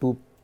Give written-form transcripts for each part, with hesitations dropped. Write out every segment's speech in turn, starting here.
2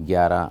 11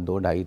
2, 2.5,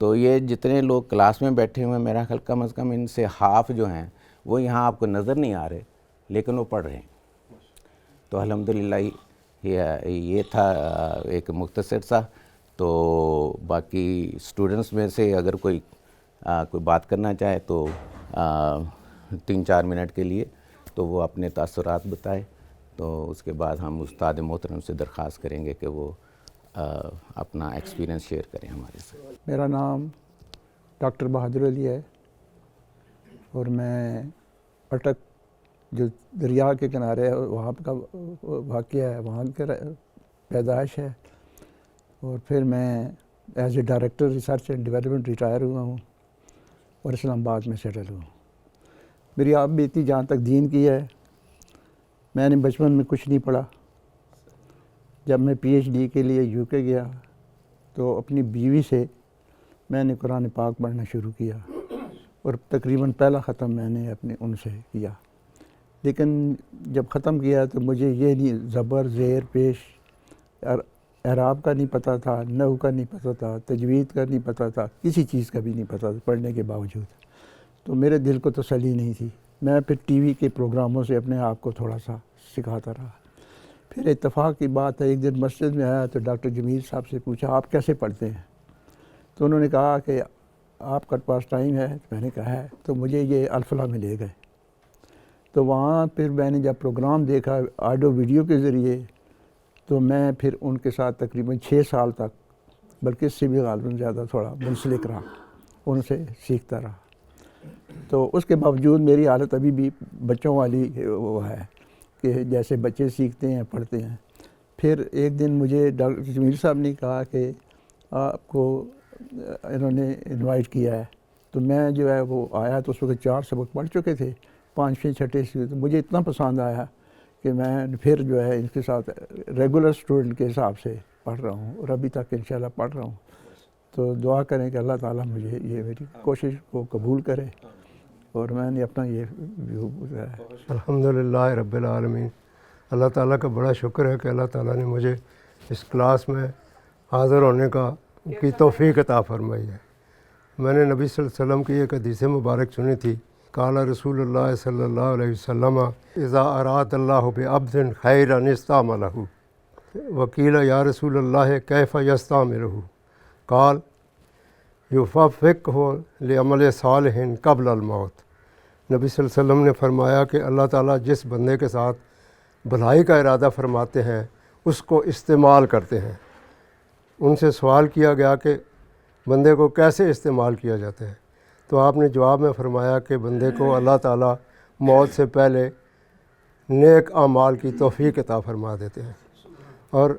تو یہ جتنے لوگ کلاس میں بیٹھے ہوئے ہیں میرا خیال کم از کم ان سے ہاف جو ہیں وہ یہاں آپ کو نظر نہیں آ رہے لیکن وہ پڑھ رہے ہیں. تو الحمدللہ یہ تھا ایک مختصر سا. تو باقی اسٹوڈنٹس میں سے اگر کوئی بات کرنا چاہے تو 3-4 منٹ کے لیے تو وہ اپنے تاثرات بتائے. تو اس کے بعد ہم استاد محترم سے درخواست کریں گے کہ وہ اپنا ایکسپیرینس شیئر کریں ہمارے ساتھ. میرا نام ڈاکٹر بہادر علی ہے اور میں اٹک جو دریا کے کنارے ہے وہاں کا واقعہ ہے، وہاں کا پیدائش ہے. اور پھر میں as a director research and development retire ہوا ہوں اور اسلام آباد میں سیٹل ہوا ہوں. میری آپ بیتی جہاں تک دین کی ہے، میں نے بچپن میں کچھ نہیں پڑھا. جب میں پی ایچ ڈی کے لیے یو کے گیا تو اپنی بیوی سے میں نے قرآن پاک پڑھنا شروع کیا اور تقریباً پہلا ختم میں نے اپنے ان سے کیا. لیکن جب ختم کیا تو مجھے یہ نہیں زبر زیر پیش اعراب کا نہیں پتہ تھا، نحو کا نہیں پتہ تھا، تجوید کا نہیں پتہ تھا، کسی چیز کا بھی نہیں پتہ تھا پڑھنے کے باوجود. تو میرے دل کو تسلی نہیں تھی. میں پھر ٹی وی کے پروگراموں سے اپنے آپ کو تھوڑا سا سکھاتا رہا. پھر اتفاق کی بات ہے، ایک دن مسجد میں آیا تو ڈاکٹر جمیل صاحب سے پوچھا آپ کیسے پڑھتے ہیں؟ تو انہوں نے کہا کہ آپ کا پاس ٹائم ہے؟ میں نے کہا ہے. تو مجھے یہ الفلاح میں لے گئے. تو وہاں پھر میں نے جب پروگرام دیکھا آڈیو ویڈیو کے ذریعے تو میں پھر ان کے ساتھ تقریباً 6 سال تک، بلکہ اس سے بھی غالباً زیادہ تھوڑا منسلک رہا، ان سے سیکھتا رہا. تو اس کے باوجود میری حالت ابھی بھی بچوں والی وہ ہے کہ جیسے بچے سیکھتے ہیں پڑھتے ہیں. پھر ایک دن مجھے ڈاکٹر جمیل صاحب نے کہا کہ آپ کو انہوں نے انوائٹ کیا ہے. تو میں جو ہے وہ آیا تو اس وقت 4 سبق پڑھ چکے تھے، 5ویں 6ٹھے سے. تو مجھے اتنا پسند آیا کہ میں پھر جو ہے ان کے ساتھ ریگولر اسٹوڈنٹ کے حساب سے پڑھ رہا ہوں اور ابھی تک انشاءاللہ پڑھ رہا ہوں. تو دعا کریں کہ اللہ تعالیٰ مجھے یہ میری کوشش کو قبول کرے اور میں نے اپنا یہ ویو ہے. الحمدللہ رب العالمین. اللہ تعالیٰ کا بڑا شکر ہے کہ اللہ تعالیٰ نے مجھے اس کلاس میں حاضر ہونے کی توفیق عطا فرمائی ہے. میں نے نبی صلی اللہ علیہ وسلم کی ایک حدیث مبارک سنی تھی، قال رسول اللہ صلی اللہ علیہ وسلم اذا اراد اللہ بعبد خیرا استعملہ وقیل یا رسول اللہ کیف یستعملہ قال یوفقہ لعمل صالح قبل الموت. نبی صلی اللہ علیہ وسلم نے فرمایا کہ اللہ تعالیٰ جس بندے کے ساتھ بھلائی کا ارادہ فرماتے ہیں اس کو استعمال کرتے ہیں. ان سے سوال کیا گیا کہ بندے کو کیسے استعمال کیا جاتا ہے؟ تو آپ نے جواب میں فرمایا کہ بندے کو اللہ تعالیٰ موت سے پہلے نیک اعمال کی توفیق عطا فرما دیتے ہیں. اور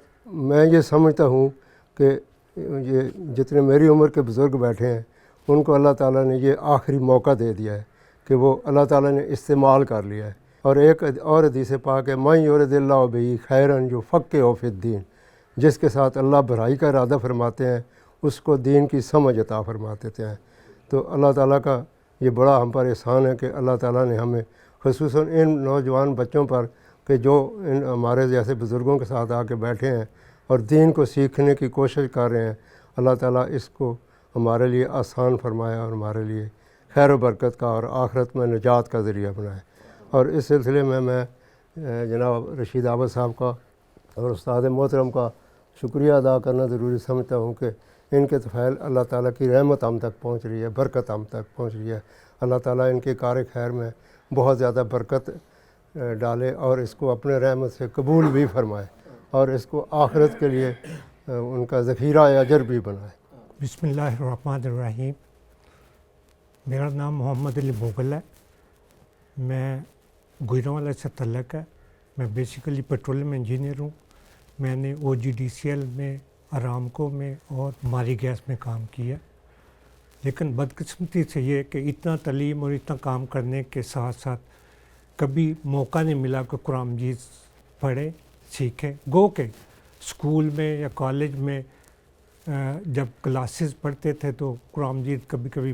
میں یہ سمجھتا ہوں کہ یہ جتنے میری عمر کے بزرگ بیٹھے ہیں ان کو اللہ تعالیٰ نے یہ آخری موقع دے دیا ہے کہ وہ اللہ تعالیٰ نے استعمال کر لیا ہے. اور ایک اور حدیث پاک ہے من یرد اللہ بہ خیرا یفقہہ فی الدین، جس کے ساتھ اللہ بھلائی کا ارادہ فرماتے ہیں اس کو دین کی سمجھ عطا فرما دیتے ہیں. تو اللہ تعالیٰ کا یہ بڑا ہم پر احسان ہے کہ اللہ تعالیٰ نے ہمیں خصوصاً ان نوجوان بچوں پر کہ جو ان ہمارے جیسے بزرگوں کے ساتھ آ کے بیٹھے ہیں اور دین کو سیکھنے کی کوشش کر رہے ہیں، اللہ تعالیٰ اس کو ہمارے لیے آسان فرمایا اور ہمارے لیے خیر و برکت کا اور آخرت میں نجات کا ذریعہ بنائے. اور اس سلسلے میں جناب رشید عابد صاحب کا اور استاد محترم کا شکریہ ادا کرنا ضروری سمجھتا ہوں کہ ان کے طفیل اللہ تعالیٰ کی رحمت ہم تک پہنچ رہی ہے، برکت ہم تک پہنچ رہی ہے. اللہ تعالیٰ ان کے کار خیر میں بہت زیادہ برکت ڈالے اور اس کو اپنے رحمت سے قبول بھی فرمائے اور اس کو آخرت کے لیے ان کا ذخیرہ اجر بھی بنائے. بسم اللہ الرحمن الرحیم. میرا نام محمد علی مغل ہے. میں گجرانوالہ سے تعلق ہے. میں بیسیکلی پیٹرولیم انجینئر ہوں. میں نے OGDCL میں، ارامکو میں اور ماری گیس میں کام کیا. لیکن بدقسمتی سے یہ کہ اتنا تعلیم اور اتنا کام کرنے کے ساتھ ساتھ کبھی موقع نہیں ملا کہ قرآن مجید پڑھے سیکھیں. گو کہ اسکول میں یا کالج میں جب کلاسز پڑھتے تھے تو قرآن مجید کبھی کبھی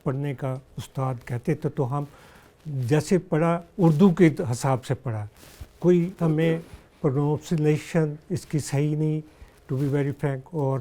پڑھنے کا استاد کہتے تھے تو ہم جیسے پڑھا اردو کے حساب سے پڑھا. کوئی ہمیں پروننسیشن اس کی صحیح نہیں، ٹو بی ویری فرینک. اور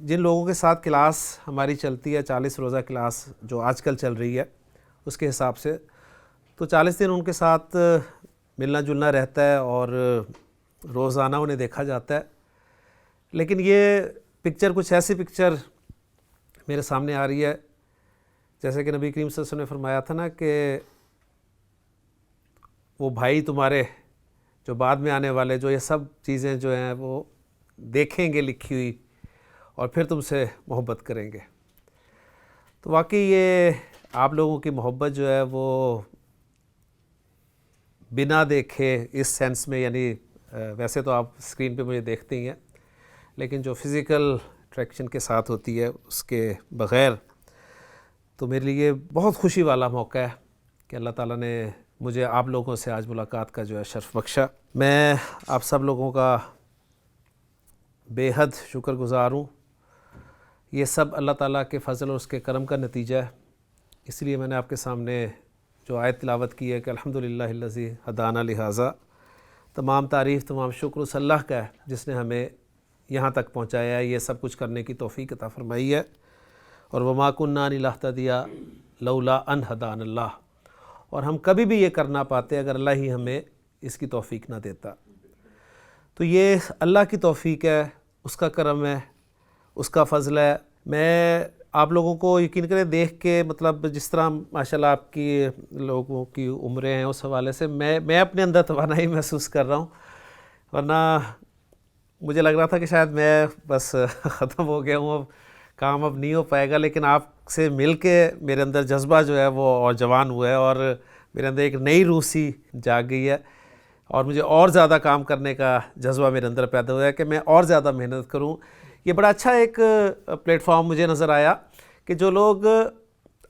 جن لوگوں کے ساتھ کلاس ہماری چلتی ہے 40 روزہ کلاس جو آج کل چل رہی ہے اس کے حساب سے، تو 40 دن ان کے ساتھ ملنا جلنا رہتا ہے اور روزانہ انہیں دیکھا جاتا ہے. لیکن یہ پکچر کچھ ایسی پکچر میرے سامنے آ رہی ہے جیسے کہ نبی کریم صلی اللہ علیہ وسلم نے فرمایا تھا نا کہ وہ بھائی تمہارے جو بعد میں آنے والے جو یہ سب چیزیں جو ہیں وہ دیکھیں گے لکھی ہوئی اور پھر تم سے محبت کریں گے. تو واقعی یہ آپ لوگوں کی محبت جو ہے وہ بنا دیکھے اس سینس میں، یعنی ویسے تو آپ اسکرین پہ مجھے دیکھتے ہی ہیں لیکن جو فزیکل اٹریکشن کے ساتھ ہوتی ہے اس کے بغیر، تو میرے لیے بہت خوشی والا موقع ہے کہ اللہ تعالیٰ نے مجھے آپ لوگوں سے آج ملاقات کا جو ہے شرف بخشا. میں آپ سب لوگوں کا بے حد شکر گزار ہوں. یہ سب اللہ تعالیٰ کے فضل اور اس کے کرم کا نتیجہ ہے. اس لیے میں نے آپ کے سامنے جو آیت تلاوت کی ہے کہ الحمدللہ الذی ہدانا لہذا، تمام تعریف تمام شکر اس اللہ کا ہے جس نے ہمیں یہاں تک پہنچایا ہے، یہ سب کچھ کرنے کی توفیق عطا فرمائی ہے. اور وما کنا لنہتدی لولا ان ہدانا اللہ، اور ہم کبھی بھی یہ کرنا پاتے اگر اللہ ہی ہمیں اس کی توفیق نہ دیتا. تو یہ اللہ کی توفیق ہے، اس کا کرم ہے، اس کا فضل ہے. میں آپ لوگوں کو یقین کریں دیکھ کے، مطلب جس طرح ماشاءاللہ آپ کی لوگوں کی عمریں ہیں اس حوالے سے میں اپنے اندر توانائی محسوس کر رہا ہوں. ورنہ مجھے لگ رہا تھا کہ شاید میں بس ختم ہو گیا ہوں، اب کام اب نہیں ہو پائے گا. لیکن آپ سے مل کے میرے اندر جذبہ جو ہے وہ اور جوان ہوا ہے اور میرے اندر ایک نئی روح سی جاگ گئی ہے اور مجھے اور زیادہ کام کرنے کا جذبہ میرے اندر پیدا ہوا ہے کہ میں اور زیادہ محنت کروں. یہ بڑا اچھا ایک پلیٹ فارم مجھے نظر آیا کہ جو لوگ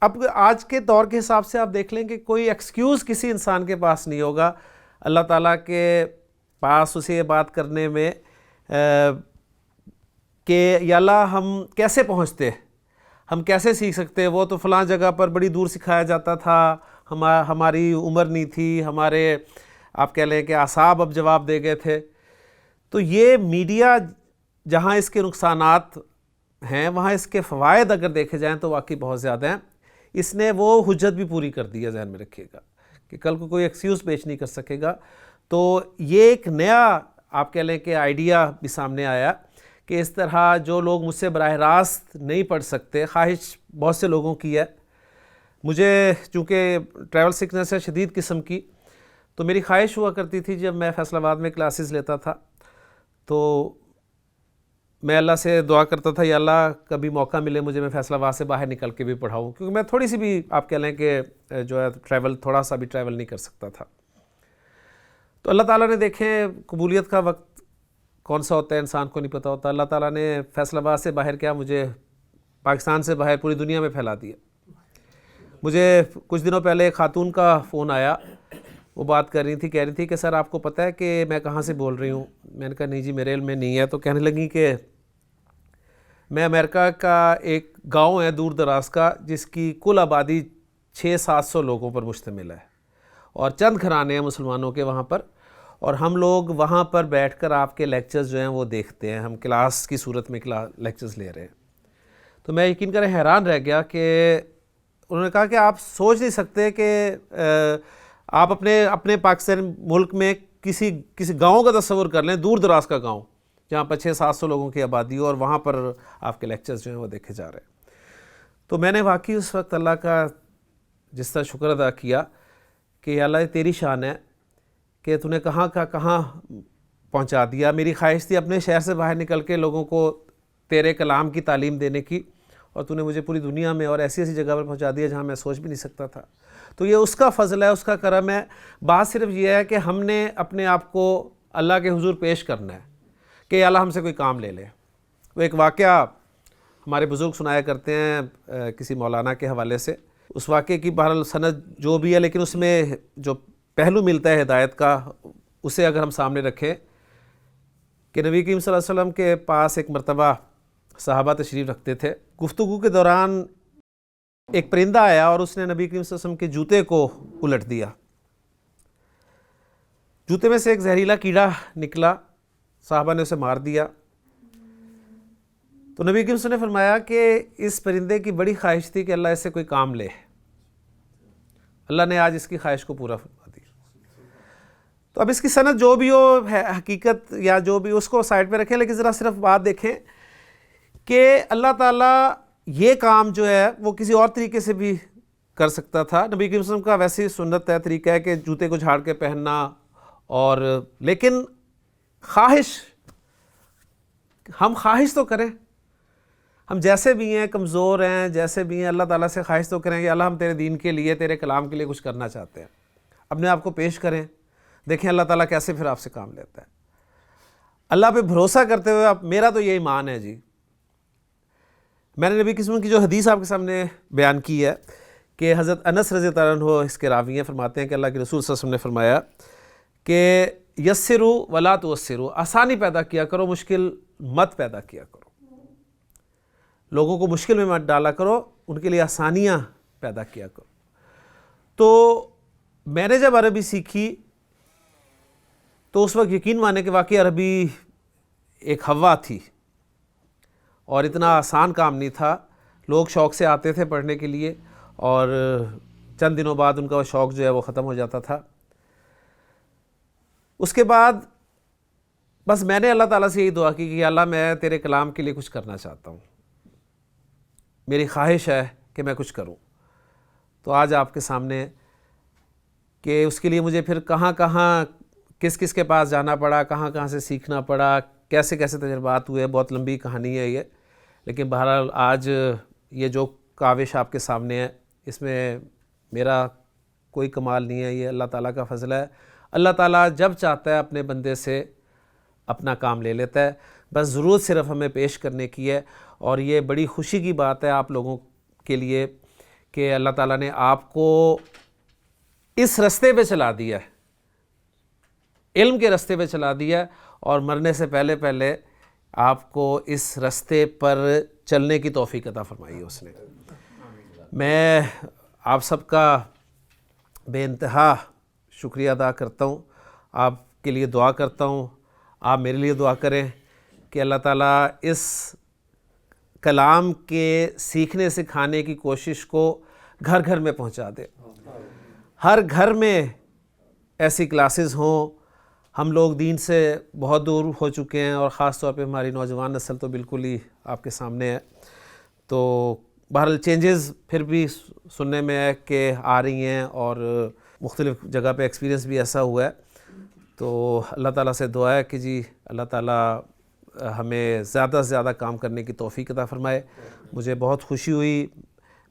اب آج کے دور کے حساب سے آپ دیکھ لیں کہ کوئی ایکسکیوز کسی انسان کے پاس نہیں ہوگا اللہ تعالیٰ کے پاس اسے یہ بات کرنے میں کہ یا اللہ ہم کیسے پہنچتے، ہم کیسے سیکھ سکتے. وہ تو فلاں جگہ پر بڑی دور سکھایا جاتا تھا، ہماری عمر نہیں تھی، ہمارے آپ کہہ لیں کہ اعصاب اب جواب دے گئے تھے. تو یہ میڈیا جہاں اس کے نقصانات ہیں وہاں اس کے فوائد اگر دیکھے جائیں تو واقعی بہت زیادہ ہیں. اس نے وہ حجت بھی پوری کر دی ہے، ذہن میں رکھیے گا کہ کل کو کوئی ایکسکیوز پیش نہیں کر سکے گا. تو یہ ایک نیا آپ کہہ لیں کہ آئیڈیا بھی سامنے آیا کہ اس طرح جو لوگ مجھ سے براہ راست نہیں پڑھ سکتے، خواہش بہت سے لوگوں کی ہے. مجھے چونکہ ٹریول سکنس ہے شدید قسم کی، تو میری خواہش ہوا کرتی تھی جب میں فیصل آباد میں کلاسز لیتا تھا تو میں اللہ سے دعا کرتا تھا یا اللہ کبھی موقع ملے مجھے میں فیصل آباد سے باہر نکل کے بھی پڑھاؤں، کیونکہ میں تھوڑی سی بھی آپ کہہ لیں کہ جو ہے تھوڑا سا بھی ٹریول نہیں کر سکتا تھا. تو اللہ تعالیٰ نے دیکھیں قبولیت کا وقت کون سا ہوتا ہے انسان کو نہیں پتہ ہوتا. اللہ تعالیٰ نے فیصل آباد سے باہر کیا مجھے پاکستان سے باہر پوری دنیا میں پھیلا دیا. مجھے کچھ دنوں پہلے ایک خاتون کا فون آیا، وہ بات کر رہی تھی، کہہ رہی تھی کہ سر آپ کو پتہ ہے کہ میں کہاں سے بول رہی ہوں. میں نے کہا نہیں جی میرے علم میں نہیں ہے. تو کہنے لگی کہ میں امریکہ کا ایک گاؤں ہے دور دراز کا جس کی کل آبادی 600-700 لوگوں پر مشتمل ہے اور چند گھرانے ہیں مسلمانوں کے وہاں پر، اور ہم لوگ وہاں پر بیٹھ کر آپ کے لیکچرز جو ہیں وہ دیکھتے ہیں، ہم کلاس کی صورت میں لیکچرز لے رہے ہیں. تو میں یقین کریں حیران رہ گیا کہ انہوں نے کہا کہ آپ سوچ نہیں سکتے کہ آپ اپنے پاکستان ملک میں کسی گاؤں کا تصور کر لیں، دور دراز کا گاؤں جہاں پر 600-700 لوگوں کی آبادی ہو اور وہاں پر آپ کے لیکچرز جو ہیں وہ دیکھے جا رہے ہیں. تو میں نے واقعی اس وقت اللہ کا جس طرح شکر ادا کیا کہ یا اللہ یہ تیری شان ہے کہ تو نے کہاں کا کہاں پہنچا دیا. میری خواہش تھی اپنے شہر سے باہر نکل کے لوگوں کو تیرے کلام کی تعلیم دینے کی، اور تو نے مجھے پوری دنیا میں اور ایسی جگہ پر پہنچا دیا جہاں میں سوچ بھی نہیں سکتا تھا. تو یہ اس کا فضل ہے، اس کا کرم ہے. بات صرف یہ ہے کہ ہم نے اپنے آپ کو اللہ کے حضور پیش کرنا ہے کہ اللہ ہم سے کوئی کام لے لے. وہ ایک واقعہ ہمارے بزرگ سنایا کرتے ہیں کسی مولانا کے حوالے سے. اس واقعے کی بہرحال سند جو بھی ہے لیکن اس میں جو پہلو ملتا ہے ہدایت کا اسے اگر ہم سامنے رکھیں کہ نبی کریم صلی اللہ علیہ وسلم کے پاس ایک مرتبہ صحابہ تشریف رکھتے تھے. گفتگو کے دوران ایک پرندہ آیا اور اس نے نبی کریم صلی اللہ علیہ وسلم کے جوتے کو الٹ دیا. جوتے میں سے ایک زہریلا کیڑا نکلا، صحابہ نے اسے مار دیا. تو نبی کریم صلی اللہ علیہ وسلم نے فرمایا کہ اس پرندے کی بڑی خواہش تھی کہ اللہ اس سے کوئی کام لے. اللہ نے آج اس کی خواہش کو پورا فرما دیا. تو اب اس کی سند جو بھی ہو ہے حقیقت یا جو بھی اس کو سائڈ پہ رکھیں, لیکن ذرا صرف بات دیکھیں کہ اللہ تعالیٰ یہ کام جو ہے وہ کسی اور طریقے سے بھی کر سکتا تھا. نبی کریم صلی اللہ علیہ وسلم کا ویسے ہی سنت ہے, طریقہ ہے کہ جوتے کو جھاڑ کے پہننا, اور لیکن ہم خواہش تو کریں, ہم جیسے بھی ہیں, کمزور ہیں, جیسے بھی ہیں, اللہ تعالیٰ سے خواہش تو کریں کہ اللہ ہم تیرے دین کے لیے, تیرے کلام کے لیے کچھ کرنا چاہتے ہیں. اپنے آپ کو پیش کریں, دیکھیں اللہ تعالیٰ کیسے پھر آپ سے کام لیتا ہے. اللہ پہ بھروسہ کرتے ہوئے میرا تو یہ ایمان ہے جی. میں نے نبی کی قسم کی جو حدیث آپ کے سامنے بیان کی ہے کہ حضرت انس رضی اللہ عنہ اس کے راوی ہیں, فرماتے ہیں کہ اللہ کے رسول صلی اللہ علیہ وسلم نے فرمایا کہ یسروا ولا تعسروا, آسانی پیدا کیا کرو, مشکل مت پیدا کیا کرو. لوگوں کو مشکل میں مت ڈالا کرو, ان کے لیے آسانیاں پیدا کیا کرو. تو میں نے جب عربی سیکھی تو اس وقت یقین مانے کہ واقعی عربی ایک ہوا تھی اور اتنا آسان کام نہیں تھا. لوگ شوق سے آتے تھے پڑھنے کے لیے اور چند دنوں بعد ان کا وہ شوق جو ہے وہ ختم ہو جاتا تھا. اس کے بعد بس میں نے اللہ تعالیٰ سے یہی دعا کی کہ اللہ میں تیرے کلام کے لیے کچھ کرنا چاہتا ہوں, میری خواہش ہے کہ میں کچھ کروں. تو آج آپ کے سامنے کہ اس کے لیے مجھے پھر کہاں کہاں کس کس کے پاس جانا پڑا, کہاں کہاں سے سیکھنا پڑا, کیسے کیسے تجربات ہوئے, بہت لمبی کہانی ہے یہ. لیکن بہرحال آج یہ جو کاوش آپ کے سامنے ہے اس میں میرا کوئی کمال نہیں ہے, یہ اللہ تعالیٰ کا فضل ہے. اللہ تعالیٰ جب چاہتا ہے اپنے بندے سے اپنا کام لے لیتا ہے, بس ضرورت صرف ہمیں پیش کرنے کی ہے. اور یہ بڑی خوشی کی بات ہے آپ لوگوں کے لیے کہ اللہ تعالیٰ نے آپ کو اس رستے پہ چلا دیا ہے, علم کے رستے پہ چلا دیا, اور مرنے سے پہلے پہلے آپ کو اس رستے پر چلنے کی توفیق عطا فرمائی ہے اس نے. میں آپ سب کا بے انتہا شکریہ ادا کرتا ہوں, آپ کے لیے دعا کرتا ہوں, آپ میرے لیے دعا کریں کہ اللہ تعالیٰ اس کلام کے سیکھنے سکھانے کی کوشش کو گھر گھر میں پہنچا دے. ہر گھر میں ایسی کلاسز ہوں. ہم لوگ دین سے بہت دور ہو چکے ہیں اور خاص طور پہ ہماری نوجوان نسل تو بالکل ہی آپ کے سامنے ہے. تو بہرحال چینجز پھر بھی سننے میں ہے کہ آ رہی ہیں اور مختلف جگہ پہ ایکسپیرینس بھی ایسا ہوا ہے. تو اللہ تعالیٰ سے دعا ہے کہ جی اللہ تعالیٰ ہمیں زیادہ سے زیادہ کام کرنے کی توفیق عطا فرمائے. مجھے بہت خوشی ہوئی,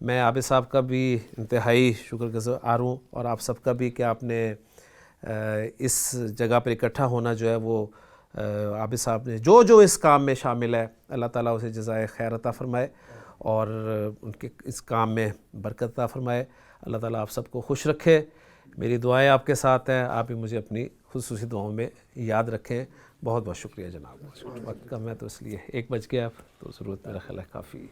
میں عابد صاحب کا بھی انتہائی شکر گزار ہوں اور آپ سب کا بھی کہ آپ نے اس جگہ پر اکٹھا ہونا جو ہے وہ عابد صاحب نے جو اس کام میں شامل ہے, اللہ تعالیٰ اسے جزائے خیر عطا فرمائے اور ان کے اس کام میں برکت عطا فرمائے. اللہ تعالیٰ آپ سب کو خوش رکھے. میری دعائیں آپ کے ساتھ ہیں, آپ بھی مجھے اپنی خصوصی دعاؤں میں یاد رکھیں. بہت بہت شکریہ جناب. وقت کم ہے تو اس لیے 1 بج گیا تو ضرورت میرا خیال ہے کافی.